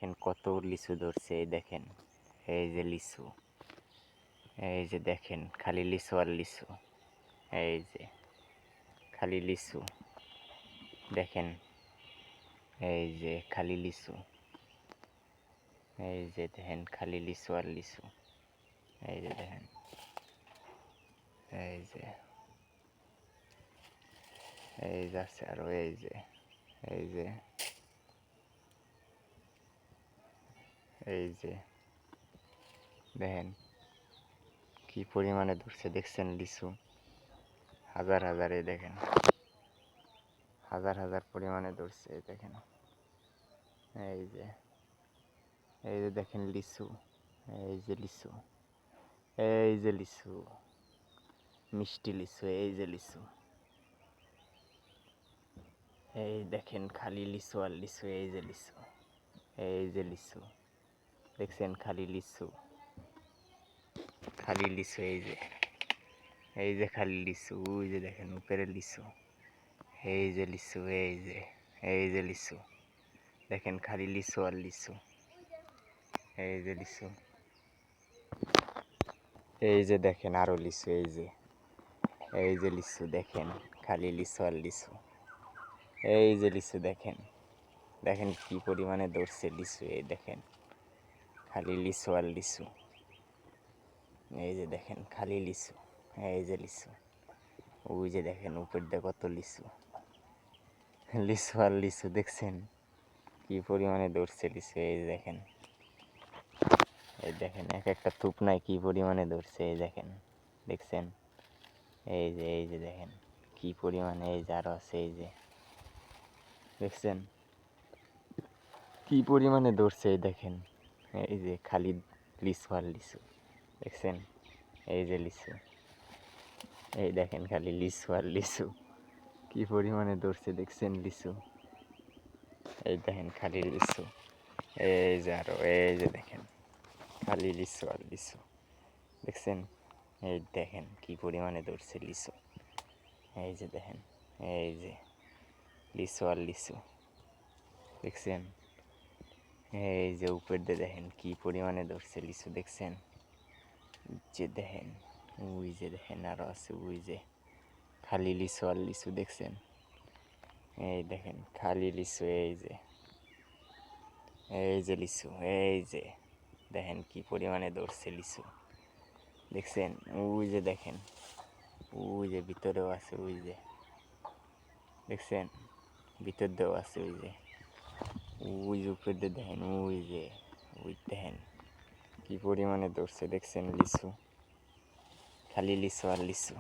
দেখেন কত লিচু ধরছে, এই দেখেন, এই যে লিচু, এই যে দেখেন খালি লিচু আর লিচু, এই যে খালি লিচু, দেখেন, এই যে খালি লিচু, এই যে দেখেন খালি লিচু আর লিচু, এই যে দেখেন, এই যে, এই যে আছে আরো, এই যে, এই যে, এই যে দেখেন কি পরিমাণে ধরছে, দেখছেন লিচু, হাজার হাজার, এই দেখেন হাজার হাজার পরিমাণে ধরছে, এই দেখেন, এই যে, এই যে দেখেন লিচু, এই যে লিচু, এই যে লিচু, মিষ্টি লিচু, এই যে লিচু, এই দেখেন খালি লিচু আর লিচু, এই যে লিচু, এই যে লিচু, দেখছেন খালি লিচু, খালি লিচু, এই যে, এই যে খালি লিচু, ওই যে দেখেন উপরে লিচু, এই যে লিচু, এই যে, এই যে লিচু, দেখেন খালি লিচু আর লিচু, এই যে লিচু, এই যে দেখেন আরো লিচু, এই যে, এই যে লিচু, দেখেন খালি লিচু আর লিচু, এই যে লিচু, দেখেন, দেখেন কি পরিমাণে ধরছে লিচু, এই দেখেন খালি লিচু আর লিচু, এই যে দেখেন খালি লিচু, এই যে লিচু, ওই যে দেখেন উপর দিয়ে কত লিচু, লিচু আর লিচু, দেখছেন কি পরিমাণে ধরছে লিচু, এই যে দেখেন, এই দেখেন এক একটা থুপ নাই কি পরিমাণে ধরছে, এই দেখেন, দেখছেন, এই যে দেখেন কি পরিমাণে, এই যে আরো আছে, এই যে দেখছেন কি পরিমাণে ধরছে, এই দেখেন, এই যে খালি লিচু আর লিচু, দেখছেন, এই যে লিচু, এই দেখেন খালি লিচু আর লিচু, কি পরিমাণে ধরছে, দেখছেন লিচু, এই দেখেন খালি লিচু, এই যে আরো, এই যে দেখেন খালি লিচু আর লিচু, দেখছেন, এই দেখেন কি পরিমাণে ধরছে লিচু, এই যে দেখেন, এই যে লিচু আর লিচু, দেখছেন, এই যে উপর দিয়ে দেখেন কি পরিমাণে ধরছে লিচু, দেখছেন, যে দেখেন, ওই যে দেখেন আরো আছে, ওই যে খালি লিচু আর লিচু, দেখছেন, এই দেখেন খালি লিচু, এই যে, এই যে লিচু, এই যে দেখেন কি পরিমাণে ধরছে লিচু, দেখছেন, ওই যে দেখেন, ওই যে ভিতরেও আছে, ওই যে দেখছেন ভিতর দিয়েও আছে, ওই যে, ওই যে উপর দিয়ে দেখেন, ওই যে, ওই দেখেন কি পরিমাণে ধরছে, দেখছেন লিচু, খালি লিচু আর লিচু,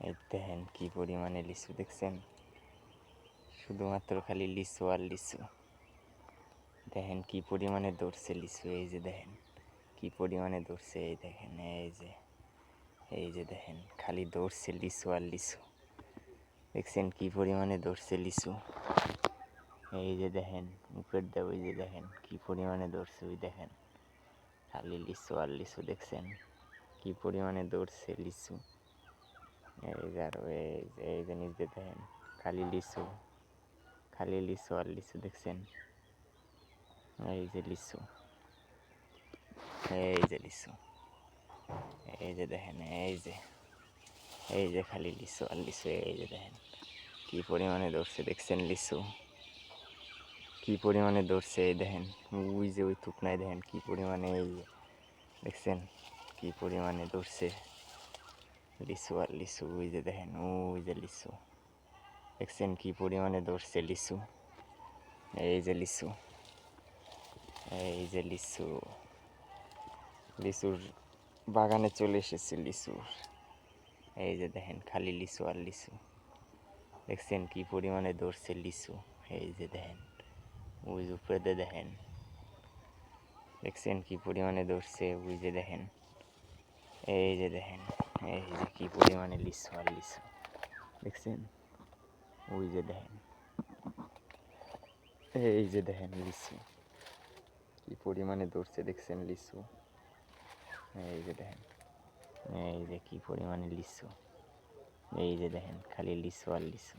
এই দেখেন কি পরিমাণে লিচু, দেখছেন শুধুমাত্র খালি লিচু আর লিচু, দেখেন কি পরিমাণে ধরছে লিচু, এই যে দেখেন কি পরিমাণে ধরছে, এই দেখেন, এই যে দেখেন খালি ধরছে লিচু আর লিচু, দেখছেন কি পরিমাণে ধরছে লিচু, এই যে দেখেন উপর দিয়ে, ওই যে দেখেন কি পরিমাণে ধরছে, ওই দেখেন খালি লিচু আর লিচু, দেখছেন কি পরিমাণে ধরছে লিচু, এই যে আরো, এই যে নিজে দেখেন খালি লিচু, খালি লিচু আর লিচু, দেখছেন, এই যে লিচু, এই যে লিচু, এই যে দেখেন, এই যে খালি লিচু আর লিচু, এই যে দেখেন কি পরিমাণে ধরছে, দেখছেন লিচু কি পরিমাণে ধরছে, এই দেখেন, ওই যে ওই থুকনায় দেখেন কি পরিমাণে, এই যে দেখছেন কি পরিমাণে ধরছে লিচু আর লিচু, ওই যে দেখেন, ওই যে লিচু, দেখছেন কি পরিমাণে ধরছে লিচু, এই যে লিচু, এই যে লিচু, লিচুর বাগানে চলে এসেছে লিচুর, এই যে দেখেন খালি লিচু আর লিচু, দেখছেন কি পরিমাণে ধরছে লিচু, এই যে দেখেন ওই যে উপরে দেখেন, দেখছেন কি পরিমাণে ধরছে, ওই যে দেখেন, এই যে দেখেন, এই যে কি পরিমাণে লিচু আর লিচু, দেখছেন, ওই যে দেখেন, এই যে দেখেন লিচু কি পরিমাণে ধরছে, দেখছেন লিচু, এই যে দেখেন, এই যে কি পরিমাণে লিচু, এই যে দেখেন খালি লিচু আর লিচু,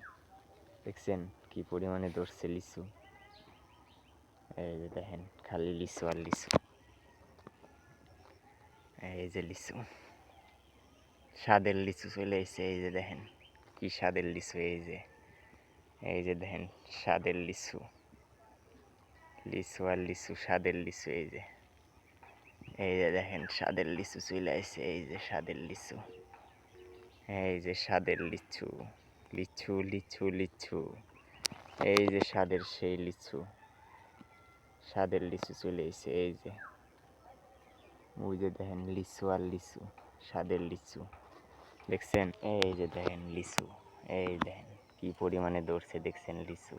দেখছেন কি পরিমাণে ধরছে লিচু, এই যে দেখেন খালি লিচু আর লিচু। এই যে লিচু, স্বাদের লিচু চলে এসেছে। এই যে দেখেন কি স্বাদের লিচু। এই যে দেখেন স্বাদের লিচু, লিচু আর লিচু, স্বাদের লিচু। এই যে দেখেন স্বাদের লিচু চলে এসেছে। এই যে স্বাদের লিচু, এই যে স্বাদের লিচু, লিচু লিচু লিচু। এই যে স্বাদের সেই লিচু, স্বাদের লিচু চলে এসেছে। এই যে ওই যে দেখেন লিচু আর লিচু, স্বাদের লিচু দেখছেন। এই যে দেখেন লিচু, এই দেখেন কি পরিমাণে ধরছে দেখছেন লিচু,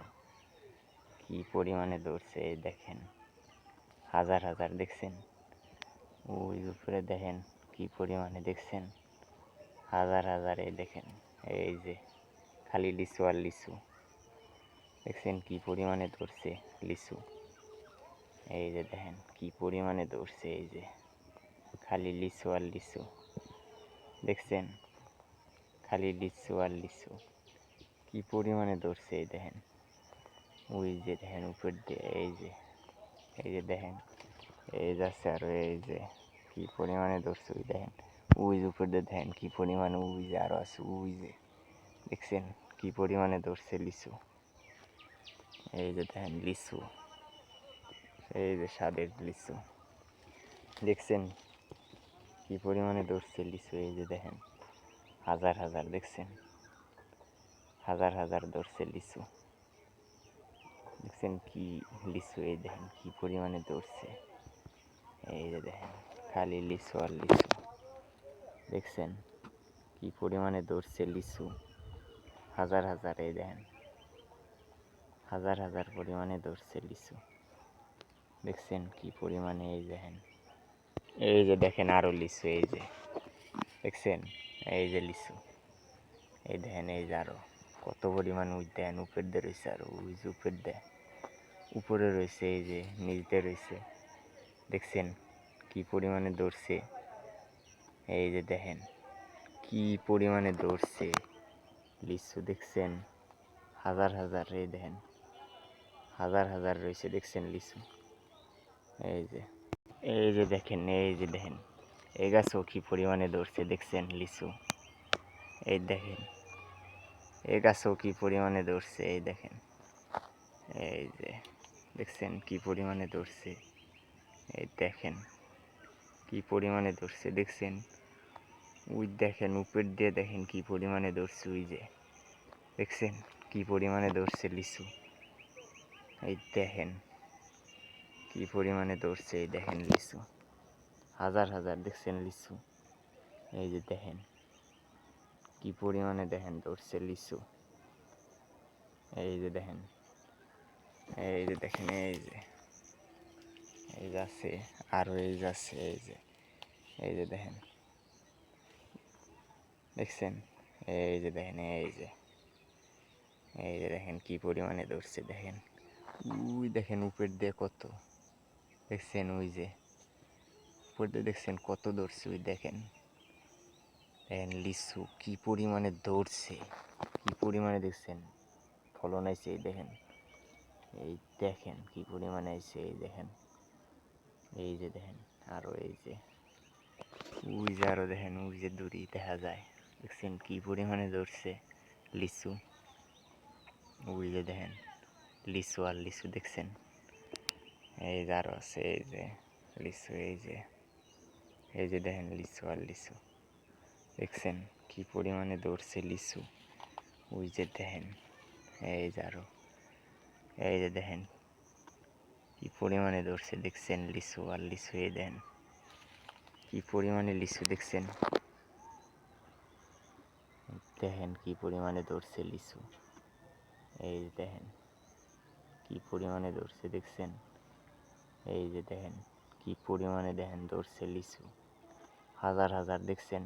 কি পরিমাণে ধরছে। এই দেখেন হাজার হাজার দেখছেন। ওই উপরে দেখেন কি পরিমাণে দেখছেন, হাজার হাজার। এই দেখেন এই যে খালি লিচু আর লিচু দেখছেন কি পরিমাণে ধরছে লিচু। এই যে দেখেন কি পরিমাণে ধরছে। এই যে খালি লিচু আর লিচু দেখছেন, খালি লিচু আর লিচু কি পরিমাণে ধরছে। এই দেখেন ওই যে দেখেন উপর দিয়ে। এই যে দেখেন এই যাচ্ছে আরো। এই যে কি পরিমাণে ধরছে। ওই দেখেন ওই যে উপর দিয়ে দেখেন কি পরিমাণে। ওই যে আরো আছে। ওই যে দেখছেন কি পরিমাণে ধরছে লিচু। এই যে দেখেন লিচু, এই যে স্বাদের লিচু দেখছেন কি পরিমাণে ধরছে লিচু। এই যে দেখেন হাজার হাজার দেখছেন, হাজার হাজার ধরছে লিচু দেখছেন কি লিচু। এই দেখেন কি পরিমাণে ধরছে। এই যে দেখেন খালি লিচু আর লিচু দেখছেন কি পরিমাণে ধরছে লিচু, হাজার হাজার। এই দেখেন হাজার হাজার পরিমাণে ধরছে লিচু দেখছেন কি পরিমাণে। এই যে দেখেন আরো লিচু। এই যে দেখছেন এই যে লিচু। এই দেখেন এই যে আরো কত পরিমাণ। ওই দেখেন উপর দিয়ে রয়েছে আরো। ওই যে উপর দিয়ে উপরে রয়েছে। এই যে নিচ দিয়ে রয়েছে দেখছেন কি পরিমাণে ধরছে। এই যে দেখেন কি পরিমাণে ধরছে লিচু দেখছেন, হাজার হাজার। এই দেখেন হাজার হাজার রয়েছে দেখছেন লিচু। এই যে দেখেন, এই যে দেখেন এই গাছও কি পরিমাণে ধরছে দেখছেন লিচু। এই দেখেন এই গাছও কি পরিমাণে ধরছে। এই দেখেন এই যে দেখছেন কি পরিমাণে ধরছে। এই দেখেন কি পরিমাণে ধরছে দেখছেন। ওই দেখেন উপর দিয়ে দেখেন কি পরিমাণে ধরছে। ওই যে দেখছেন কি পরিমাণে ধরছে লিচু। এই দেখেন কি পরিমাণে ধরছে। এই দেখেন লিচু হাজার হাজার দেখছেন লিচু। এই যে দেখেন কি পরিমাণে দেখেন ধরছে লিচু। এই যে দেখেন এই যে দেখেন এই যাচ্ছে আরো। এই যাচ্ছে এই যে দেখেন দেখছেন। এই যে দেখেন এই যে দেখেন কি পরিমাণে ধরছে দেখেন। ওই দেখেন উপর দিয়ে কত দেখছেন। ওই যে উপর দিয়ে দেখছেন কত ধরছে। ওই দেখেন দেখেন লিচু কি পরিমাণে ধরছে, কি পরিমাণে দেখছেন ফলন আইছে। এই দেখেন এই দেখেন কি পরিমাণে আইছে। এই দেখেন এই যে দেখেন আরো। এই যে ওই যে আরো দেখেন ওই যে দূরি দেখা যায় দেখছেন কি পরিমাণে ধরছে লিচু। ওই যে দেখেন লিচু আর লিচু দেখছেন। এই যে আরো আছে। এই যে লিচু। এই যে দেখেন লিচু আর লিচু দেখছেন কি পরিমাণে ধরছে লিচু। ওই যে দেখেন এই যে আরো। এই যে দেখেন কি পরিমাণে ধরছে দেখছেন লিচু আর লিচু। এই দেখেন কি পরিমাণে লিচু দেখছেন। দেখেন কি পরিমাণে ধরছে লিচু। এই যে দেখেন কি পরিমাণে ধরছে দেখছেন। এই যে দেখেন কি পরিমাণে দেখেন ধরছে লিচু, হাজার হাজার দেখছেন,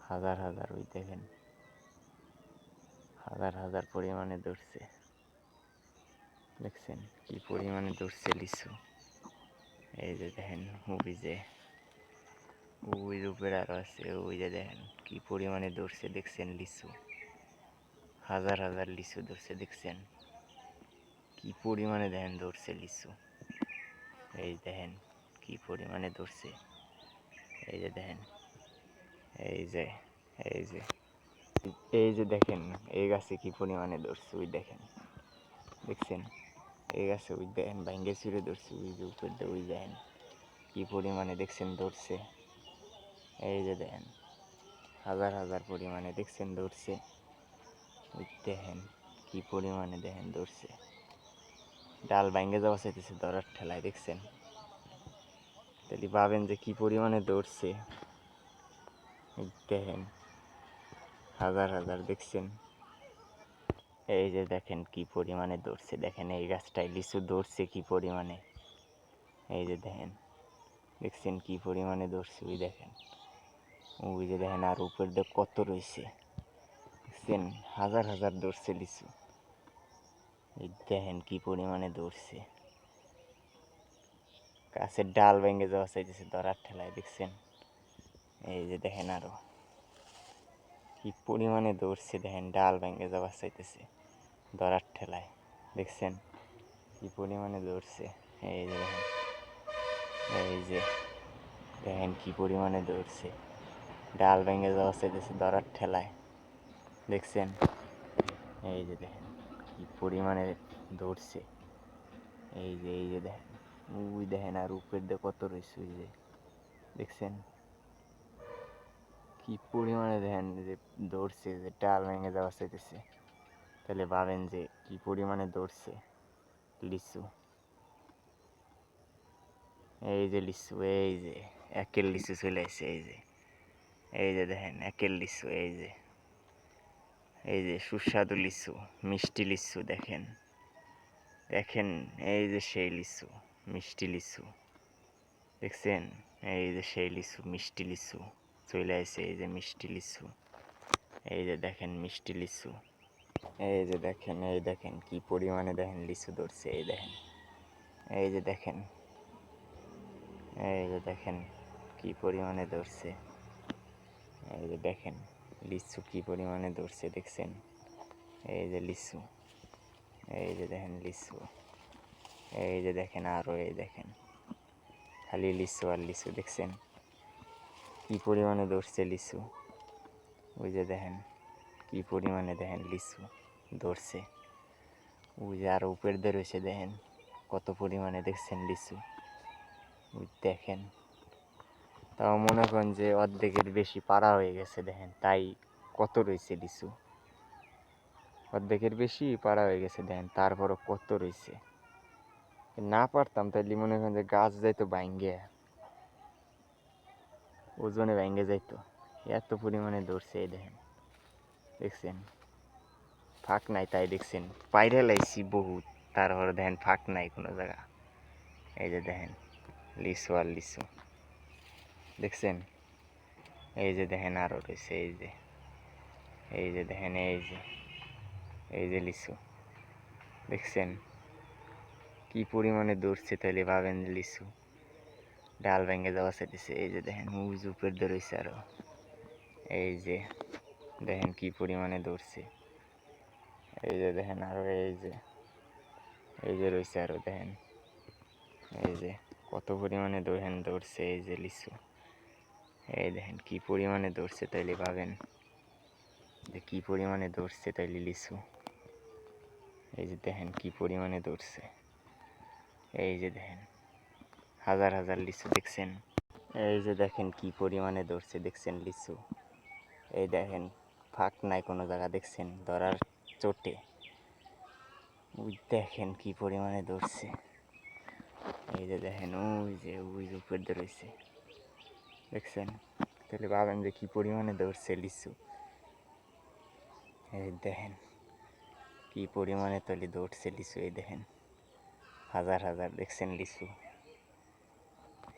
হাজার হাজার। ওই দেখেন হাজার হাজার পরিমাণে ধরছে দেখছেন কি পরিমাণে ধরছে লিচু। এই যে দেখেন ওই যে উপরে আরো আছে। ওই যে দেখেন কি পরিমাণে ধরছে দেখছেন লিচু, হাজার হাজার লিচু ধরছে দেখছেন কি কি পরিমাণে দেখেন ধরছে লিচু। এই দেখেন কি পরিমাণে ধরছে। এই যে দেখেন, এই যে এই যে এই যে দেখেন এই গাছে কি পরিমাণে ধরছে। ওই দেখেন, দেখছেন এই গাছে ওই দেখেন ভাঙ্গে ছিঁড়ে ধরছে। ওই যে উপর দিয়ে ওই দেখেন কি পরিমাণে দেখছেন ধরছে। এই যে দেখেন হাজার হাজার পরিমাণে দেখছেন ধরছে। ওই দেখেন কি পরিমাণে দেখেন ধরছে। ডাল ভাঙ্গে যাওয়া চাইতেছে ধরার ঠেলায়, দেখছেন। তাহলে ভাবেন যে কি পরিমাণে ধরছে। দেখেন হাজার হাজার দেখছেন। এই যে দেখেন কি পরিমাণে ধরছে। দেখেন এই গাছটায় লিচু ধরছে কি পরিমাণে। এই যে দেখেন, দেখছেন কি পরিমাণে ধরছে। ওই দেখেন, ওই যে দেখেন আর উপর দিয়ে কত রয়েছে, দেখছেন হাজার হাজার ধরছে লিচু। এই দেখেন কি পরিমাণে ধরছে। গাছের ডাল ভেঙে যাওয়া চাইতেছে ধরার ঠেলায়, দেখছেন। এই যে দেখেন আরো কি পরিমাণে ধরছে। দেখেন ডাল ভেঙে যাওয়া চাইতেছে ধরার ঠেলায়, দেখছেন কি পরিমাণে ধরছে। এই যে দেখেন, এই যে দেখেন কি পরিমাণে ধরছে। ডাল ভেঙে যাওয়া চাইতেছে ধরার ঠেলায়, দেখছেন। এই যে দেখেন কি পরিমাণে ধরছে। এই যে দেখেন, ওই দেখেন আর উপর দিয়ে কত রয়েছে। ওই যে দেখছেন কি পরিমাণে দেখেন যে ধরছে, যে ডাল ভেঙে যাওয়া চাইতেছে। তাহলে ভাবেন যে কি পরিমাণে ধরছে লিচু। এই যে লিচু, এই যে একের লিচু চলে আসছে। এই যে দেখেন একের লিচু। এই যে সুস্বাদু লিচু, মিষ্টি লিচু। দেখেন দেখেন এই যে সেই লিচু, মিষ্টি লিচু, দেখছেন। এই যে সেই লিচু, মিষ্টি লিচু চলে আসছে। এই যে মিষ্টি লিচু। এই যে দেখেন মিষ্টি লিচু। এই যে দেখেন, এই দেখেন কি পরিমাণে দেখেন লিচু ধরছে। এই দেখেন, এই যে দেখেন, এই যে দেখেন কি পরিমাণে ধরছে। এই যে দেখেন লিচু কি পরিমাণে ধরছে, দেখছেন। এই যে লিচু, এই যে দেখেন লিচু। এই যে দেখেন আরো, এই দেখেন খালি লিচু আর লিচু, দেখছেন কি পরিমাণে ধরছে লিচু। ওই যে দেখেন কি পরিমাণে দেখেন লিচু ধরছে। ওই যে আরো উপর দিয়ে রয়েছে, দেখেন কত পরিমাণে, দেখছেন লিচু। ওই দেখেন, তাও মনে করেন যে অর্ধেকের বেশি পাড়া হয়ে গেছে। দেখেন তাই কত রয়েছে লিচু, অর্ধেকের বেশি পাড়া হয়ে গেছে। দেখেন তারপরও কত রয়েছে। না পারতাম তাইলে মনে করেন যে গাছ যাইতো ভাঙ্গে, ওজনে ভাঙ্গে যাইতো। এত পরিমাণে ধরছে। এই দেখেন, দেখছেন ফাঁক নাই, তাই দেখছেন পাইরে লাইছি বহুত, তারপরে দেখেন ফাঁক নাই কোনো জায়গা। এই যে দেখেন লিচু আর লিচু, দেখছেন। এই যে দেখেন আরো রয়েছে। এই যে দেখেন, এই যে লিচু, দেখছেন কি পরিমাণে ধরছে। তাহলে ভাবেন লিচু ডাল ভেঙে যাওয়া চাইতেছে। এই যে দেখেন উজ উপর দিয়ে রয়েছে আরো। এই যে দেখেন কি পরিমাণে ধরছে। এই যে দেখেন আরো, এই যে রয়েছে আরো। দেখেন এই যে কত পরিমাণে দেখেন ধরছে। এই যে লিচু, এই দেখেন কি পরিমাণে ধরছে। তাইলে ভাবেন যে কি পরিমাণে ধরছে তাইলে লিচু। এই যে দেখেন কি পরিমাণে ধরছে। এই যে দেখেন হাজার হাজার লিচু, দেখছেন। এই যে দেখেন কি পরিমাণে ধরছে, দেখছেন লিচু। এই দেখেন ফাঁক নাই কোনো জায়গা, দেখছেন ধরার চোটে। ওই দেখেন কি পরিমাণে ধরছে। এই যে দেখেন ওই যে উপর দিয়ে রয়েছে, দেখছেন। তাহলে ভাবেন যে কি পরিমাণে ধরছে লিচু। এই দেখেন কি পরিমাণে তাহলে ধরছে লিচু। এই দেখেন হাজার হাজার, দেখছেন লিচু।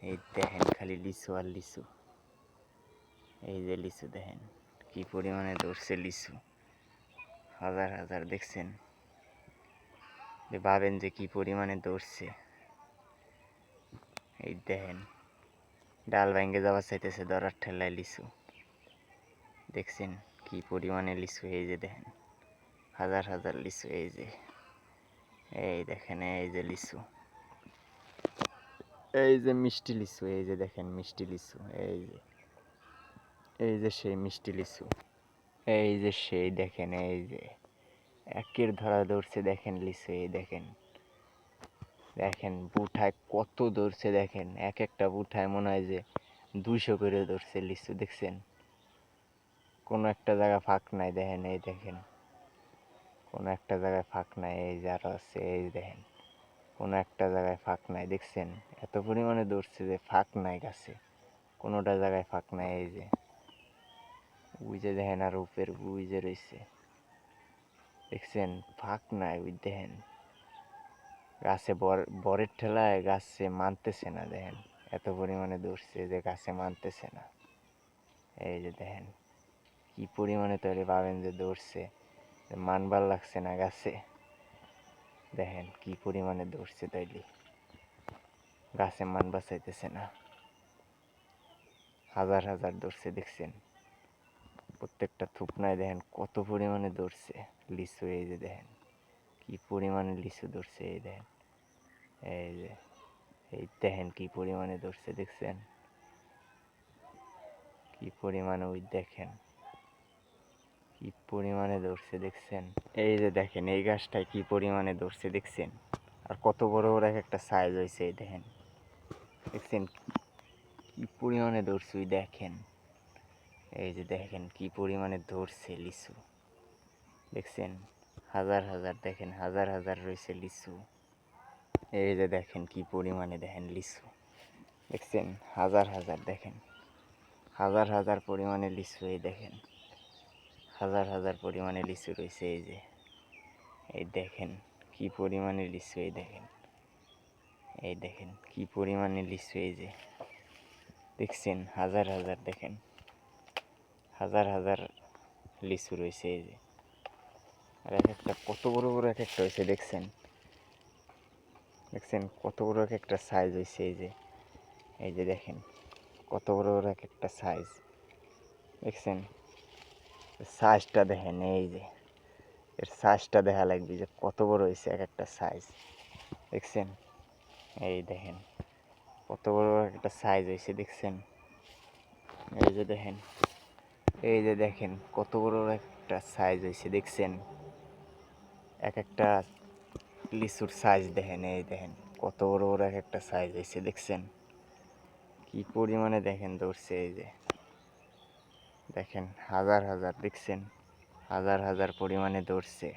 এই দেখেন খালি লিচু আর লিচু। এই যে লিচু দেখেন কি পরিমাণে ধরছে লিচু, হাজার হাজার, দেখছেন। ভাবেন যে কি পরিমাণে ধরছে। এই দেখেন ডাল ভেঙে যাওয়া চাইতেছে ধরার ঠেলায় লিচু, দেখছেন কি পরিমাণে লিচু। এই যে দেখেন হাজার হাজার লিচু। এই দেখেন এই যে লিচু, এই যে মিষ্টি লিচু, এই যে দেখেন মিষ্টি লিচু, এই যে সেই মিষ্টি লিচু, এই যে সেই দেখেন, এই যে একের ধরা ধরছে দেখেন লিচু, এই দেখেন, দেখেন বুঠায় কত ধরছে দেখেন, এক একটা বুঠায় মনে হয় যে 200 করে ধরছে লিচু, দেখছেন কোনো একটা জায়গা ফাঁক নাই, দেখেন এই দেখেন কোনো একটা জায়গায় ফাঁক নাই, এই যে আরো আছে, এই দেখেন কোনো একটা জায়গায় ফাঁক নাই, দেখছেন এত পরিমাণে ধরছে যে ফাঁক নাই গাছে, কোনোটা জায়গায় ফাঁক নাই, এই যে ওই যে দেখেন আর উপের ওই যে রয়েছে, দেখছেন ফাঁক নাই, ওই দেখেন গাছে বরের ঠেলায় গাছে মানতেছে না, দেখেন এত পরিমাণে ধরছে যে গাছে মানতেছে না, এই যে দেখেন কি পরিমাণে তৈরি পাবেন যে ধরছে, মানবার লাগছে না গাছে, দেখেন কি পরিমাণে ধরছে তাইলে গাছে মান বাঁচাইতেছে না, হাজার হাজার ধরছে, দেখছেন প্রত্যেকটা থুপনায় দেখেন কত পরিমাণে ধরছে লিচু, এই যে দেখেন কি পরিমাণে লিচু ধরছে, এই দেখেন এই যে এই দেখেন কি পরিমাণে ধরছে, দেখছেন কি পরিমাণে, ওই দেখেন কি পরিমাণে ধরছে, দেখছেন এই যে দেখেন এই গাছটায় কি পরিমাণে ধরছে, দেখছেন আর কত বড় বড় এক একটা সাইজ হয়েছে, এই দেখেন দেখছেন কি পরিমাণে ধরছে, ওই দেখেন এই যে দেখেন কি পরিমাণে ধরছে লিচু, দেখছেন হাজার হাজার, দেখেন হাজার হাজার রয়েছে লিচু, এই যে দেখেন কি পরিমাণে দেখেন লিচু, দেখছেন হাজার হাজার, দেখেন হাজার হাজার পরিমাণে লিচু, এই দেখেন হাজার হাজার পরিমাণে লিচু রয়েছে, এই যে এই দেখেন কি পরিমাণে লিচু, এই দেখেন এই দেখেন কি পরিমাণে লিচু, এই যে দেখছেন হাজার হাজার, দেখেন হাজার হাজার লিচু রয়েছে, এই যে আর এক একটা কত বড় বড় এক একটা হয়েছে, দেখছেন দেখছেন কত বড় এক একটা সাইজ হয়েছে, এই যে দেখেন কত বড় বড় এক একটা সাইজ, দেখছেন সাইজটা দেখেন, এই যে এর সাইজটা দেখা লাগবে যে কত বড় হয়েছে এক একটা সাইজ, দেখছেন এই দেখেন কত বড় বড় একটা সাইজ হয়েছে, দেখছেন এই যে দেখেন এই যে দেখেন কত বড় একটা সাইজ হয়েছে, দেখছেন এক একটা লিচুর সাইজ দেখেন, এই দেখেন কত বড় বড় এক একটা সাইজ হয়েছে, দেখছেন কি পরিমাণে দেখেন ধরছে, এই যে দেখেন হাজার হাজার, দেখছেন হাজার হাজার পরিমাণে ধরছে।